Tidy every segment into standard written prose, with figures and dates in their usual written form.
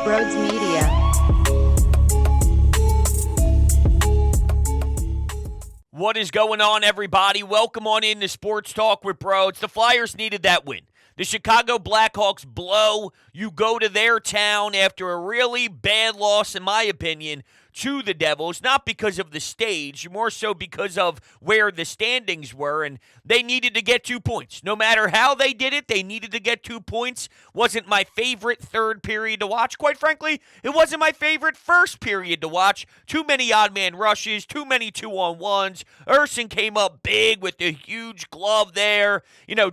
Broads Media. What is going on, everybody? Welcome on in to Sports Talk with Broads. The Flyers needed that win. The Chicago Blackhawks blow. You go to their town after a really bad loss, in my opinion, to the Devils, not because of the stage, more so because of where the standings were, and they needed to get 2 points. No matter how they did it, they needed to get 2 points. Wasn't my favorite third period to watch. Quite frankly, it wasn't my favorite first period to watch. Too many odd man rushes, too many 2-on-1s. Urson came up big with the huge glove there.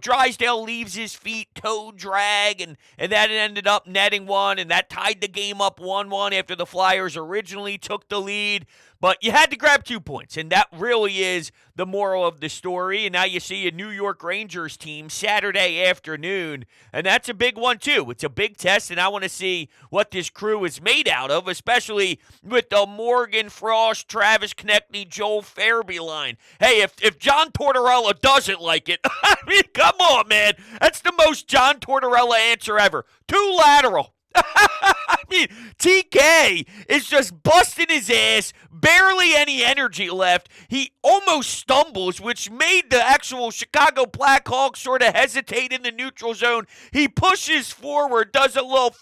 Drysdale leaves his feet, toe drag, and that ended up netting one, and that tied the game up 1-1 after the Flyers originally took the lead. But you had to grab 2 points, and that really is the moral of the story. And now you see a New York Rangers team Saturday afternoon, and that's a big one too. It's a big test, and I want to see what this crew is made out of, especially with the Morgan Frost, Travis Konechny, Joel Farabee line. Hey, if John Tortorella doesn't like it, I mean, come on, man. That's the most John Tortorella answer ever. Too lateral. I mean, TK is just busting his ass, barely any energy left. He almost stumbles, which made the actual Chicago Blackhawks sort of hesitate in the neutral zone. He pushes forward, does a little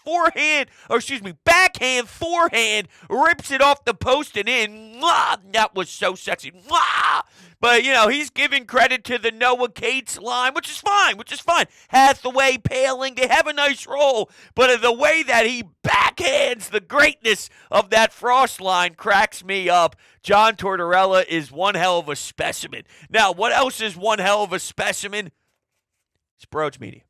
backhand forehand, rips it off the post and in. Mwah! That was so sexy. Mwah! But, he's giving credit to the Noah Cates line, which is fine. Hathaway, Paling, they have a nice role. But the way that he backhands the greatness of that Frost line cracks me up. John Tortorella is one hell of a specimen. Now, what else is one hell of a specimen? It's Broads Media.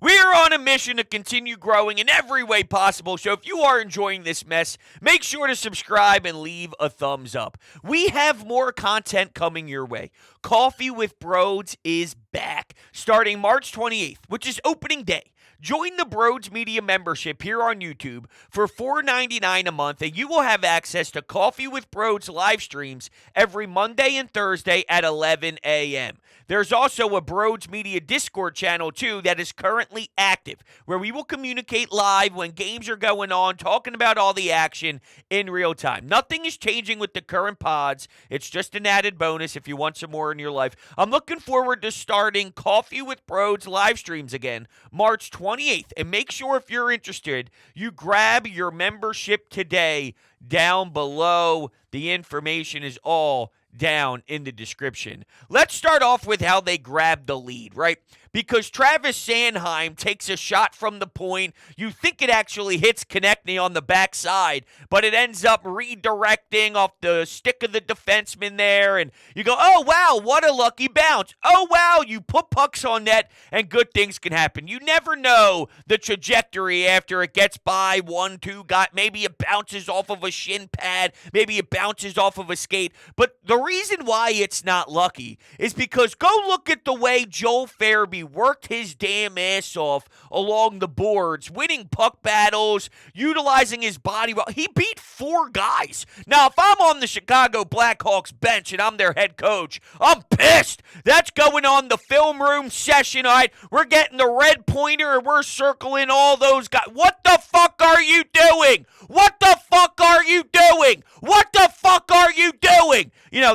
We are on a mission to continue growing in every way possible, so if you are enjoying this mess, make sure to subscribe and leave a thumbs up. We have more content coming your way. Coffee with Broads is back, starting March 28th, which is opening day. Join the Broads Media membership here on YouTube for $4.99 a month, and you will have access to Coffee with Broads live streams every Monday and Thursday at 11 a.m. There's also a Broads Media Discord channel, too, that is currently active, where we will communicate live when games are going on, talking about all the action in real time. Nothing is changing with the current pods. It's just an added bonus if you want some more in your life. I'm looking forward to starting Coffee with Broads live streams again, March 28th. And make sure if you're interested, you grab your membership today down below. The information is all down in the description. Let's start off with how they grabbed the lead, right? Because Travis Sanheim takes a shot from the point. You think it actually hits Konechny on the backside, but it ends up redirecting off the stick of the defenseman there, and you go, oh, wow, what a lucky bounce. Oh, wow, you put pucks on net, and good things can happen. You never know the trajectory after it gets by 1-2 guy. Maybe it bounces off of a shin pad. Maybe it bounces off of a skate. But the reason why it's not lucky is because go look at the way Joel Farabee worked his damn ass off along the boards, winning puck battles, utilizing his body well. He beat 4 guys. Now, if I'm on the Chicago Blackhawks bench and I'm their head coach, I'm pissed. That's going on the film room session, all right? We're getting the red pointer and we're circling all those guys. What the fuck are you doing? What the fuck are you doing? What the fuck are you doing?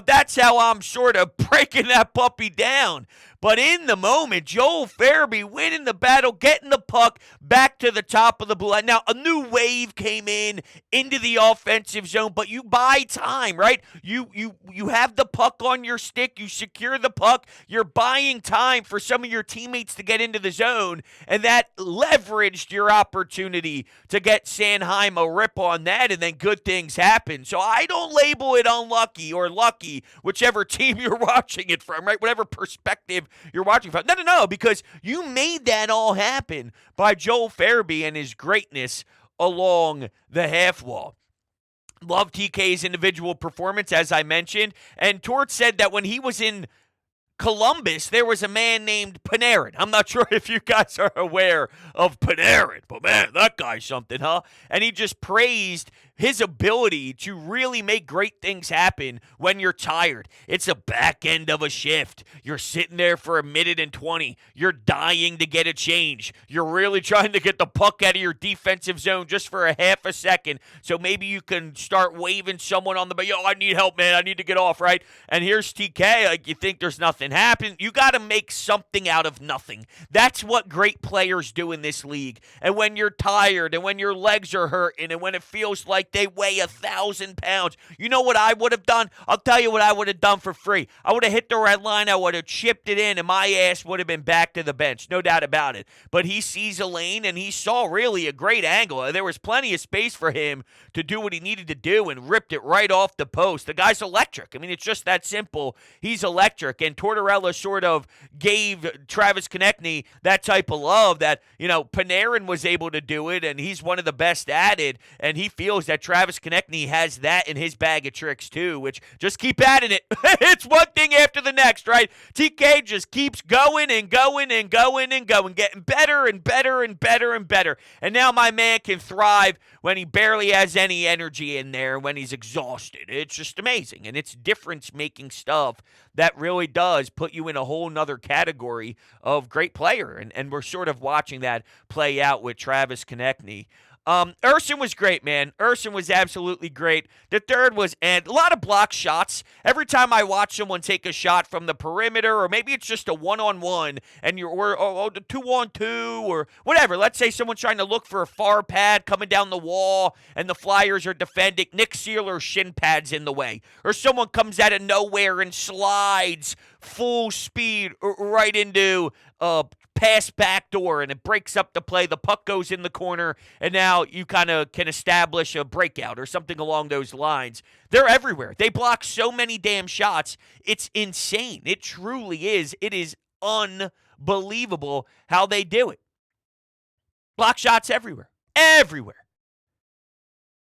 That's how I'm sort of breaking that puppy down. But in the moment, Joel Farabee winning the battle, getting the puck back to the top of the blue line. Now, a new wave came into the offensive zone, but you buy time, right? You have the puck on your stick. You secure the puck. You're buying time for some of your teammates to get into the zone, and that leveraged your opportunity to get Sanheim a rip on that, and then good things happen. So I don't label it unlucky or lucky, whichever team you're watching it from, right? Whatever perspective you're watching from. No, because you made that all happen by Joel Farabee and his greatness along the half wall. Love TK's individual performance, as I mentioned. And Tort said that when he was in Columbus, there was a man named Panarin. I'm not sure if you guys are aware of Panarin, but man, that guy's something, huh? And he just praised his ability to really make great things happen when you're tired. It's a back end of a shift. You're sitting there for 1:20. You're dying to get a change. You're really trying to get the puck out of your defensive zone just for a half a second. So maybe you can start waving someone on the back. Yo, I need help, man. I need to get off, right? And here's TK. Like, you think there's nothing happening. You got to make something out of nothing. That's what great players do in this league. And when you're tired and when your legs are hurting and when it feels like they weigh 1,000 pounds, you know what I would have done? I'll tell you what I would have done for free. I would have hit the red line. I would have chipped it in, and my ass would have been back to the bench. No doubt about it. But he sees a lane, and he saw really a great angle. There was plenty of space for him to do what he needed to do and ripped it right off the post. The guy's electric. I mean, it's just that simple. He's electric. And Tortorella sort of gave Travis Konechny that type of love that, Panarin was able to do it, and he's one of the best at it. And he feels that Travis Konechny has that in his bag of tricks too, which just keep adding it. It's one thing after the next, right? TK just keeps going and going and going and going, getting better and better and better and better. And now my man can thrive when he barely has any energy in there, when he's exhausted. It's just amazing. And it's difference-making stuff that really does put you in a whole nother category of great player. And we're sort of watching that play out with Travis Konechny. Urson was great, man. Urson was absolutely great. The third was a lot of block shots. Every time I watch someone take a shot from the perimeter, or maybe it's just a one-on-one, and or the 2-on-2, or whatever. Let's say someone's trying to look for a far pad coming down the wall, and the Flyers are defending. Nick Seeler shin pads in the way. Or someone comes out of nowhere and slides full speed right into pass back door, and it breaks up the play. The puck goes in the corner, and now you kind of can establish a breakout or something along those lines. They're everywhere. They block so many damn shots. It's insane. It truly is. It is unbelievable how they do it. Block shots everywhere. Everywhere.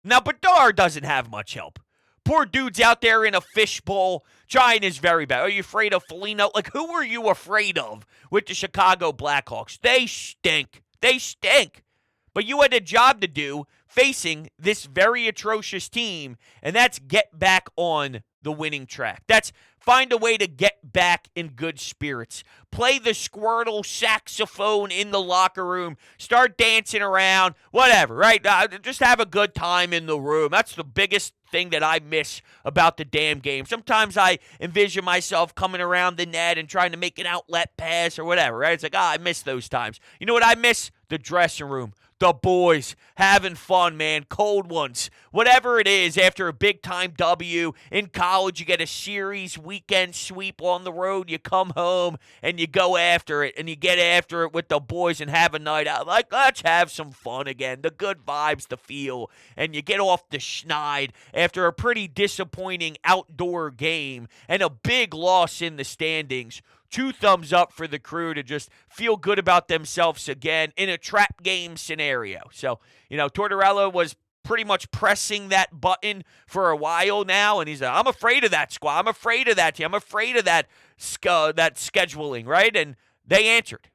Now, Bedard doesn't have much help. Poor dude's out there in a fishbowl trying his very best. Are you afraid of Foligno? Like, who are you afraid of with the Chicago Blackhawks? They stink. They stink. But you had a job to do facing this very atrocious team, and that's get back on the winning track. That's find a way to get back in good spirits. Play the Squirtle saxophone in the locker room. Start dancing around. Whatever, right? Just have a good time in the room. That's the biggest thing that I miss about the damn game. Sometimes I envision myself coming around the net and trying to make an outlet pass or whatever, right? It's like, I miss those times. You know what I miss? The dressing room. The boys having fun, man. Cold ones. Whatever it is, after a big-time W. In college, you get a series weekend sweep on the road. You come home, and you go after it, and you get after it with the boys and have a night out. Like, let's have some fun again. The good vibes to feel. And you get off the schneid after a pretty disappointing outdoor game and a big loss in the standings. 2 thumbs up for the crew to just feel good about themselves again in a trap game scenario. So, Tortorella was pretty much pressing that button for a while now, and he's like, I'm afraid of that squad. I'm afraid of that team. I'm afraid of that scheduling, right? And they answered.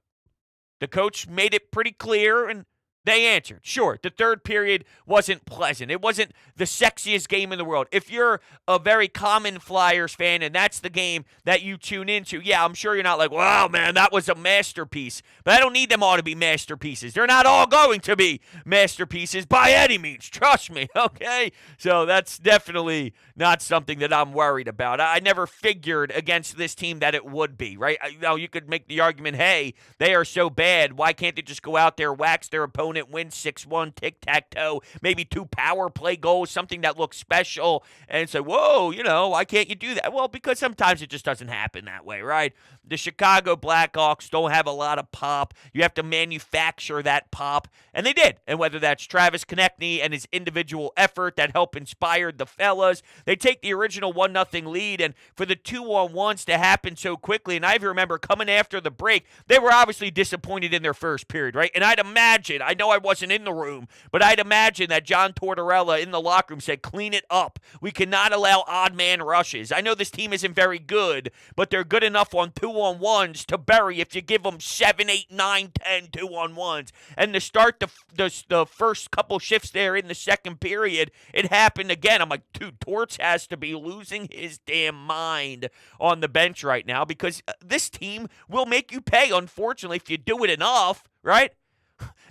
The coach made it pretty clear, and they answered. Sure, the third period wasn't pleasant. It wasn't the sexiest game in the world. If you're a very common Flyers fan and that's the game that you tune into, yeah, I'm sure you're not like, wow, man, that was a masterpiece. But I don't need them all to be masterpieces. They're not all going to be masterpieces by any means. Trust me, okay? So that's definitely not something that I'm worried about. I never figured against this team that it would be, right? You could make the argument, hey, they are so bad. Why can't they just go out there, wax their opponent, win 6-1, tic-tac-toe, maybe 2 power play goals, something that looks special, and say, whoa, why can't you do that? Well, because sometimes it just doesn't happen that way, right? The Chicago Blackhawks don't have a lot of pop. You have to manufacture that pop, and they did. And whether that's Travis Konechny and his individual effort that helped inspire the fellas, they take the original 1-0 lead, and for the 2-on-1s to happen so quickly, and I even remember coming after the break, they were obviously disappointed in their first period, right? And I'd imagine, I know I wasn't in the room, but I'd imagine that John Tortorella in the locker room said, clean it up. We cannot allow odd man rushes. I know this team isn't very good, but they're good enough on 2-on-1s to bury if you give them 7, 8, 9, 10 2-on-1s. And to start the first couple shifts there in the second period, it happened again. I'm like, dude, Torts has to be losing his damn mind on the bench right now because this team will make you pay, unfortunately, if you do it enough, right?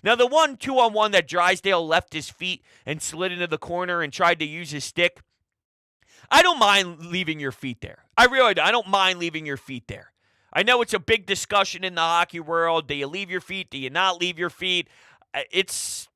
Now, the 2-on-1 that Drysdale left his feet and slid into the corner and tried to use his stick, I don't mind leaving your feet there. I really do. I don't mind leaving your feet there. I know it's a big discussion in the hockey world. Do you leave your feet? Do you not leave your feet? It's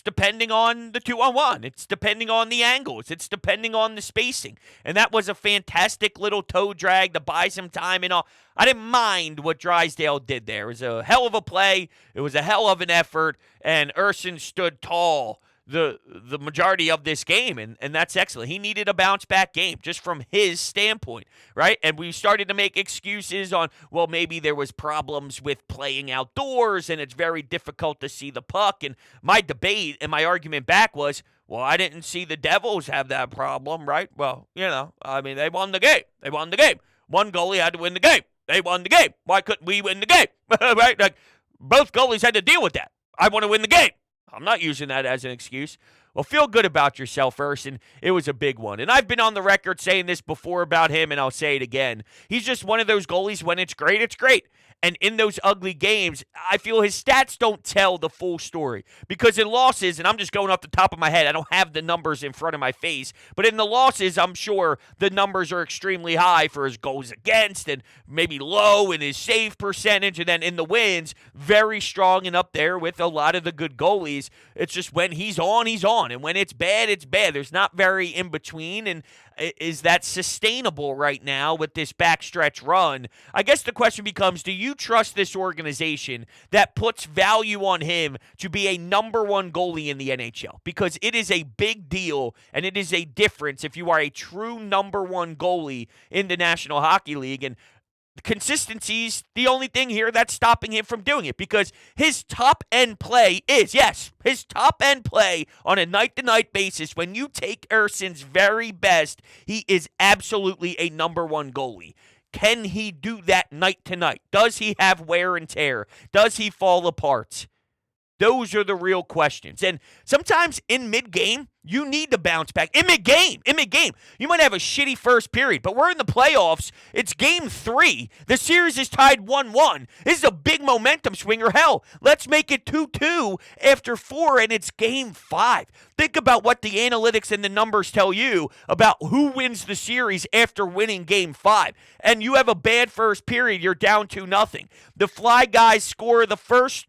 depending on the 2-on-1. It's depending on the angles. It's depending on the spacing. And that was a fantastic little toe drag to buy some time and all. I didn't mind what Drysdale did there. It was a hell of a play. It was a hell of an effort. And Urson stood tall the majority of this game, and that's excellent. He needed a bounce-back game just from his standpoint, right? And we started to make excuses on, well, maybe there was problems with playing outdoors, and it's very difficult to see the puck. And my debate and my argument back was, well, I didn't see the Devils have that problem, right? Well, I mean, they won the game. They won the game. One goalie had to win the game. They won the game. Why couldn't we win the game? Right? Like, both goalies had to deal with that. I want to win the game. I'm not using that as an excuse. Well, feel good about yourself, Urson. It was a big one. And I've been on the record saying this before about him, and I'll say it again. He's just one of those goalies when it's great, it's great. And in those ugly games, I feel his stats don't tell the full story. Because in losses, and I'm just going off the top of my head, I don't have the numbers in front of my face, but in the losses, I'm sure the numbers are extremely high for his goals against and maybe low in his save percentage. And then in the wins, very strong and up there with a lot of the good goalies. It's just when he's on, he's on. And when it's bad, it's bad. There's not very in between. And is that sustainable right now with this backstretch run? I guess the question becomes, do you trust this organization that puts value on him to be a number one goalie in the NHL? Because it is a big deal, and it is a difference if you are a true number one goalie in the National Hockey League. And consistency's the only thing here that's stopping him from doing it, because his top-end play is, yes, his top-end play on a night-to-night basis, when you take Urson's very best, he is absolutely a number one goalie. Can he do that night-to-night? Does he have wear and tear? Does he fall apart? Those are the real questions. And sometimes in mid-game, you need to bounce back. In mid-game. You might have a shitty first period, but we're in the playoffs. It's game 3. The series is tied 1-1. This is a big momentum swinger. Hell, let's make it 2-2 after 4, and it's game 5. Think about what the analytics and the numbers tell you about who wins the series after winning game 5. And you have a bad first period. You're down 2-0. The Fly guys score the first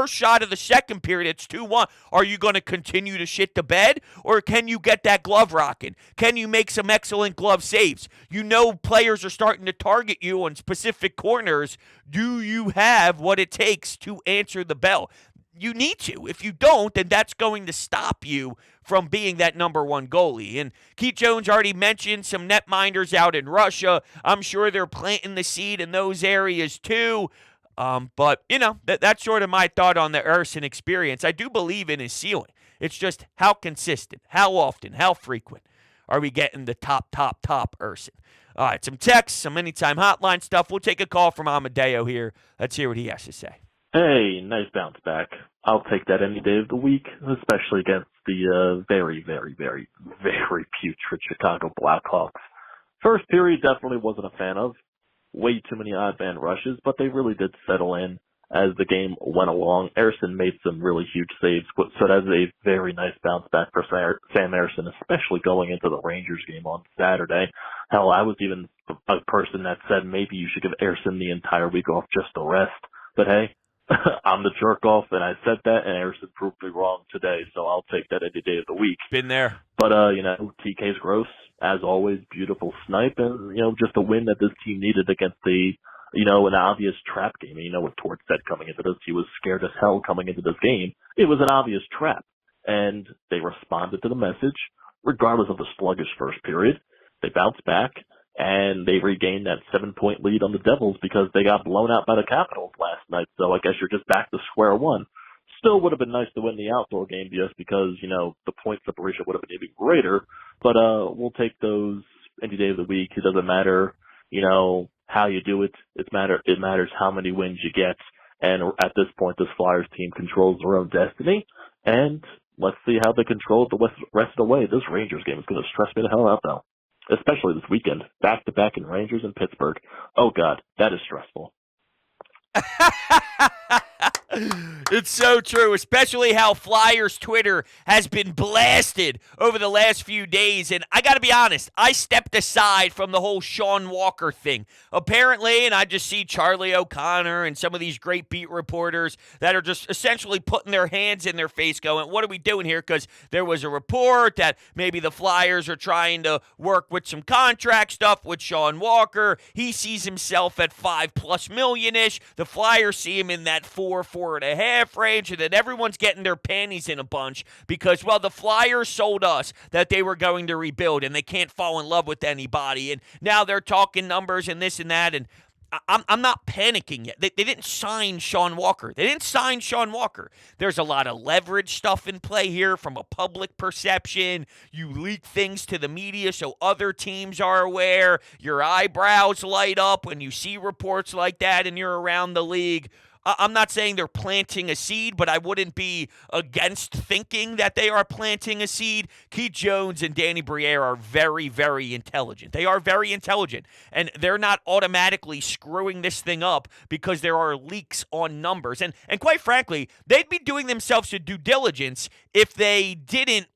shot of the second period, it's 2-1. Are you going to continue to shit the bed, or can you get that glove rocking? Can you make some excellent glove saves? You know players are starting to target you on specific corners. Do you have what it takes to answer the bell? You need to. If you don't, then that's going to stop you from being that number one goalie. And Keith Jones already mentioned some netminders out in Russia. I'm sure they're planting the seed in those areas too. But, that's sort of my thought on the Urson experience. I do believe in his ceiling. It's just how consistent, how often, how frequent are we getting the top Urson? All right, some texts, some anytime hotline stuff. We'll take a call from Amadeo here. Let's hear what he has to say. Hey, nice bounce back. I'll take that any day of the week, especially against the very, very, very, very putrid Chicago Blackhawks. First period definitely wasn't a fan of. Way too many odd man rushes, but they really did settle in as the game went along. Ersson made some really huge saves, so that's a very nice bounce back for Sam Ersson, especially going into the Rangers game on Saturday. Hell, I was even a person that said maybe you should give Ersson the entire week off just to rest. But hey, I'm the jerk off, and I said that, and Ersson proved me wrong today, so I'll take that any day of the week. Been there. But, TK's gross. As always, beautiful snipe, and, just a win that this team needed against an obvious trap game. And what Tort said coming into this, he was scared as hell coming into this game. It was an obvious trap, and they responded to the message, regardless of the sluggish first period. They bounced back, and they regained that 7-point lead on the Devils because they got blown out by the Capitals last night. So I guess you're just back to square one. Still would have been nice to win the outdoor game just because, the point separation would have been even greater. But we'll take those any day of the week. It doesn't matter, how you do it. It matters how many wins you get. And at this point, this Flyers team controls their own destiny. And let's see how they control the rest of the way. This Rangers game is going to stress me the hell out, though. Especially this weekend. Back-to-back in Rangers and Pittsburgh. Oh, God, that is stressful. It's so true, especially how Flyers Twitter has been blasted over the last few days. And I got to be honest, I stepped aside from the whole Sean Walker thing. Apparently, and I just see Charlie O'Connor and some of these great beat reporters that are just essentially putting their hands in their face going, what are we doing here? Because there was a report that maybe the Flyers are trying to work with some contract stuff with Sean Walker. He sees himself at $5+ million-ish. The Flyers see him in that 4.5 range, and then everyone's getting their panties in a bunch because, well, the Flyers sold us that they were going to rebuild and they can't fall in love with anybody, and now they're talking numbers and this and that, and I'm not panicking yet. They didn't sign Sean Walker. There's a lot of leverage stuff in play here from a public perception. You leak things to the media so other teams are aware. Your eyebrows light up when you see reports like that and you're around the league. I'm not saying they're planting a seed, but I wouldn't be against thinking that they are planting a seed. Keith Jones and Danny Briere are very, very intelligent. They are very intelligent, and they're not automatically screwing this thing up because there are leaks on numbers. And quite frankly, they'd be doing themselves a due diligence if they didn't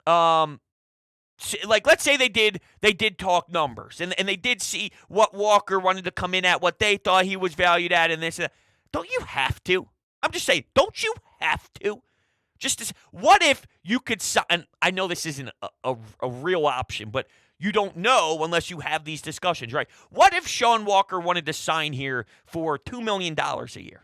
let's say they did talk numbers, and they did see what Walker wanted to come in at, what they thought he was valued at, and this and that. Don't you have to? I'm just saying, don't you have to? What if you could sign, and I know this isn't a real option, but you don't know unless you have these discussions, right? What if Sean Walker wanted to sign here for $2 million a year?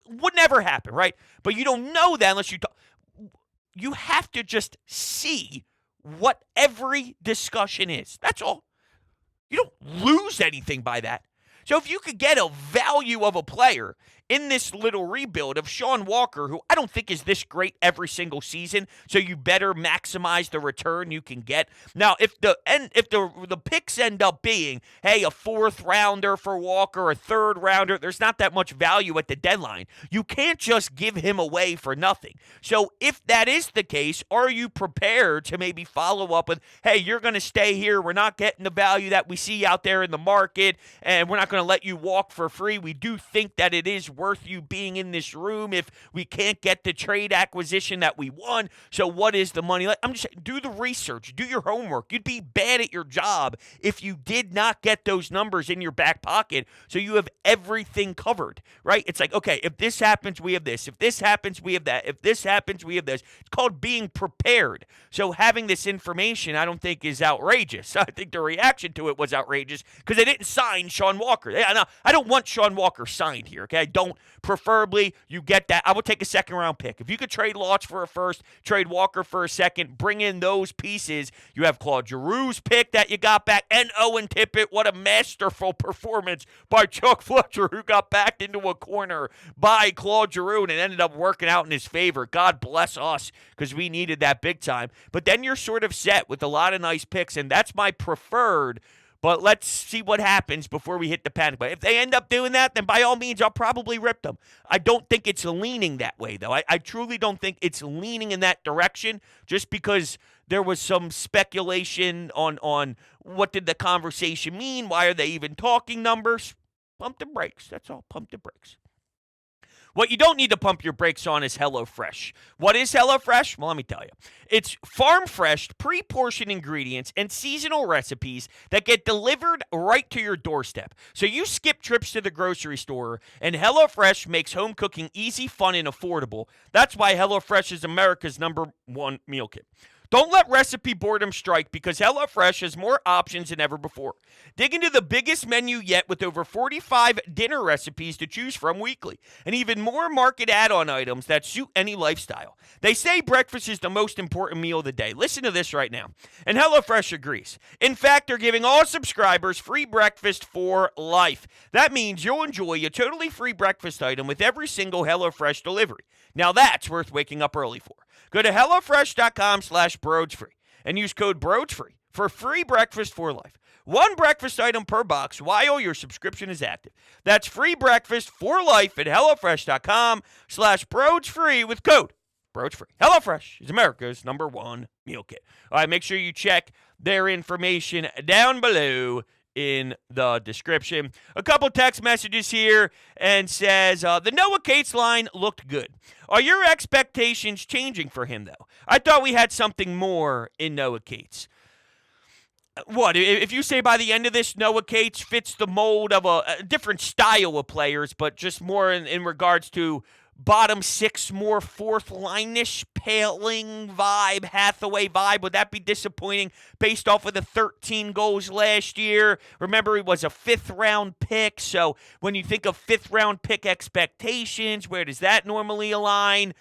Would never happen, right? But you don't know that unless you have to just see what every discussion is. That's all. You don't lose anything by that. So if you could get a value of a player in this little rebuild of Sean Walker, who I don't think is this great every single season, so you better maximize the return you can get. Now, if the picks end up being, hey, a 4th rounder for Walker, a 3rd rounder, there's not that much value at the deadline. You can't just give him away for nothing. So if that is the case, are you prepared to maybe follow up with, hey, you're going to stay here, we're not getting the value that we see out there in the market, and we're not going to let you walk for free. We do think that it is worth you being in this room if we can't get the trade acquisition that we want. So what is the money? I'm just saying, do the research, do your homework. You'd be bad at your job if you did not get those numbers in your back pocket so you have everything covered, right? It's like, okay, if this happens, we have this. If this happens, we have that. If this happens, we have this. It's called being prepared. So having this information, I don't think is outrageous. I think the reaction to it was outrageous because they didn't sign Sean Walker. I don't want Sean Walker signed here, okay? I don't. Preferably, you get that. I would take a 2nd-round pick. If you could trade Lotz for a 1st, trade Walker for a 2nd, bring in those pieces. You have Claude Giroux's pick that you got back, and Owen Tippett. What a masterful performance by Chuck Fletcher, who got backed into a corner by Claude Giroux, and it ended up working out in his favor. God bless us, because we needed that big time. But then you're sort of set with a lot of nice picks, and that's my preferred. But let's see what happens before we hit the panic button. If they end up doing that, then by all means, I'll probably rip them. I don't think it's leaning that way, though. I truly don't think it's leaning in that direction just because there was some speculation on what did the conversation mean? Why are they even talking numbers? Pump the brakes. That's all. Pump the brakes. What you don't need to pump your brakes on is HelloFresh. What is HelloFresh? Well, let me tell you. It's farm-fresh, pre-portioned ingredients and seasonal recipes that get delivered right to your doorstep. So you skip trips to the grocery store, and HelloFresh makes home cooking easy, fun, and affordable. That's why HelloFresh is America's #1 meal kit. Don't let recipe boredom strike because HelloFresh has more options than ever before. Dig into the biggest menu yet with over 45 dinner recipes to choose from weekly and even more market add-on items that suit any lifestyle. They say breakfast is the most important meal of the day. Listen to this right now. And HelloFresh agrees. In fact, they're giving all subscribers free breakfast for life. That means you'll enjoy a totally free breakfast item with every single HelloFresh delivery. Now that's worth waking up early for. Go to HelloFresh.com/BroadsFree and use code BroadsFree for free breakfast for life. One breakfast item per box while your subscription is active. That's free breakfast for life at HelloFresh.com/BroadsFree with code BroadsFree. HelloFresh is America's #1 meal kit. All right, make sure you check their information down below in the description. A couple text messages here and says, the Noah Cates line looked good. Are your expectations changing for him, though? I thought we had something more in Noah Cates. What, if you say by the end of this, Noah Cates fits the mold of a different style of players, but just more in regards to bottom six, more fourth line-ish, Paling vibe, Hathaway vibe, would that be disappointing based off of the 13 goals last year? Remember, he was a fifth-round pick, so when you think of fifth-round pick expectations, where does that normally align?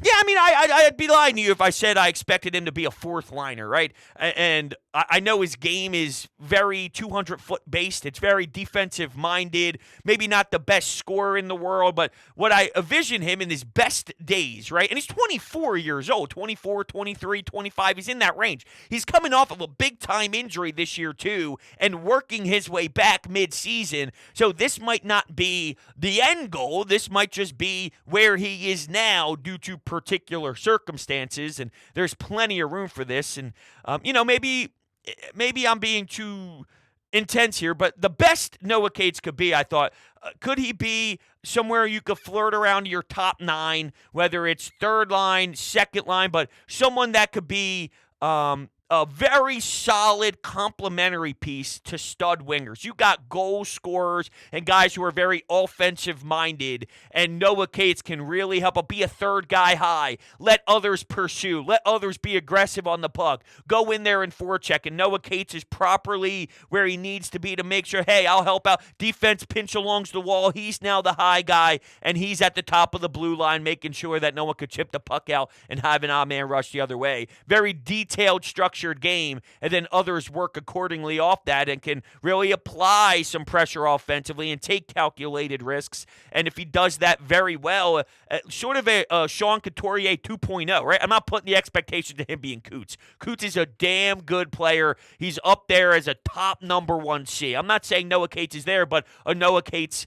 Yeah, I mean, I'd be lying to you if I said I expected him to be a fourth liner, right? And I know his game is very 200-foot based. It's very defensive minded. Maybe not the best scorer in the world, but what I envision him in his best days, right? And he's 24 years old, 24, 23, 25. He's in that range. He's coming off of a big-time injury this year, too, and working his way back mid-season. So this might not be the end goal. This might just be where he is now due to particular circumstances, and there's plenty of room for this. And maybe I'm being too intense here, but the best Noah Cates could be, I thought, could he be somewhere you could flirt around your top 9, whether it's third line, second line, but someone that could be a very solid complementary piece to stud wingers. You got goal scorers and guys who are very offensive-minded, and Noah Cates can really help be a third guy high, let others pursue, let others be aggressive on the puck, go in there and forecheck, and Noah Cates is properly where he needs to be to make sure, hey, I'll help out. Defense pinch along the wall. He's now the high guy, and he's at the top of the blue line, making sure that no one could chip the puck out and have an odd man rush the other way. Very detailed structure game, and then others work accordingly off that and can really apply some pressure offensively and take calculated risks. And if he does that very well, sort of a Sean Couturier 2.0, right? I'm not putting the expectation to him being Coots. Coots is a damn good player. He's up there as a top #1 C. I'm not saying Noah Cates is there, but a Noah Cates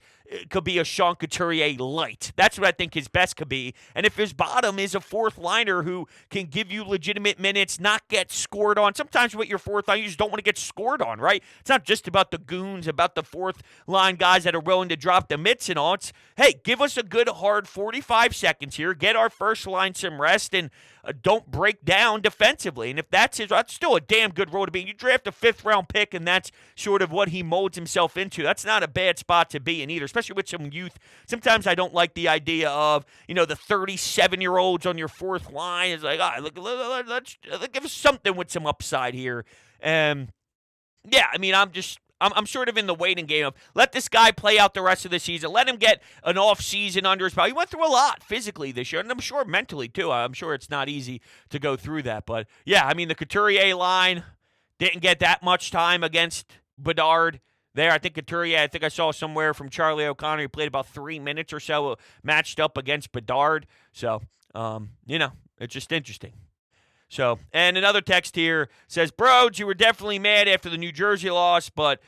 could be a Sean Couturier light. That's what I think his best could be. And if his bottom is a fourth liner who can give you legitimate minutes, not get scored on. Sometimes with your fourth line, you just don't want to get scored on, right? It's not just about the goons, about the fourth line guys that are willing to drop the mitts and all. It's, hey, give us a good hard 45 seconds here, get our first line some rest, and don't break down defensively. And if that's still a damn good role to be in. You draft a fifth-round pick, and that's sort of what he molds himself into. That's not a bad spot to be in either, especially with some youth. Sometimes I don't like the idea of, the 37-year-olds on your fourth line. It's like, let's give us something with some upside here. And, yeah, I mean, I'm sort of in the waiting game of let this guy play out the rest of the season. Let him get an off season under his belt. He went through a lot physically this year, and I'm sure mentally too. I'm sure it's not easy to go through that. But, yeah, I mean, the Couturier line didn't get that much time against Bedard there. I think Couturier, I saw somewhere from Charlie O'Connor, he played about 3 minutes or so matched up against Bedard. So, it's just interesting. So, and another text here says, Broads, you were definitely mad after the New Jersey loss, but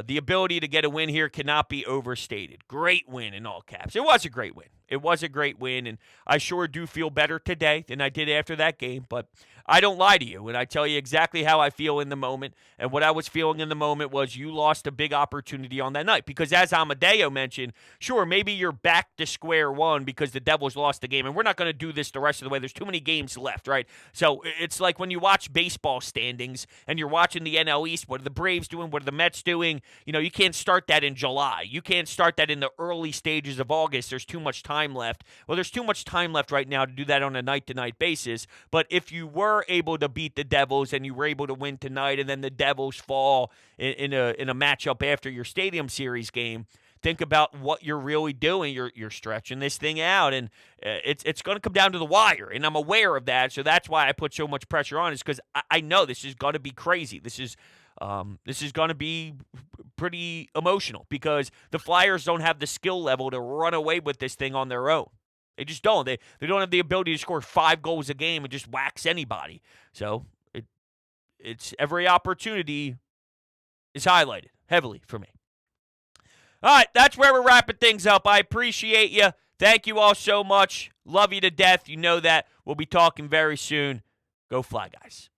the ability to get a win here cannot be overstated. Great win in all caps. It was a great win. It was a great win, and I sure do feel better today than I did after that game, but I don't lie to you, and I tell you exactly how I feel in the moment, and what I was feeling in the moment was you lost a big opportunity on that night, because as Amadeo mentioned, sure, maybe you're back to square one because the Devils lost the game, and we're not going to do this the rest of the way. There's too many games left, right? So it's like when you watch baseball standings, and you're watching the NL East, what are the Braves doing, what are the Mets doing? thing, you can't start that in July. You can't start that in the early stages of August. There's too much time left. Well, there's too much time left right now to do that on a night-to-night basis. But if you were able to beat the Devils and you were able to win tonight, and then the Devils fall in a matchup after your Stadium Series game, think about what you're really doing. You're stretching this thing out, and it's going to come down to the wire, and I'm aware of that. So that's why I put so much pressure on, is because I know this is going to be crazy. This is going to be pretty emotional because the Flyers don't have the skill level to run away with this thing on their own. They just don't. They don't have the ability to score 5 goals a game and just wax anybody. So it's every opportunity is highlighted heavily for me. All right, that's where we're wrapping things up. I appreciate you. Thank you all so much. Love you to death. You know that. We'll be talking very soon. Go Fly, guys.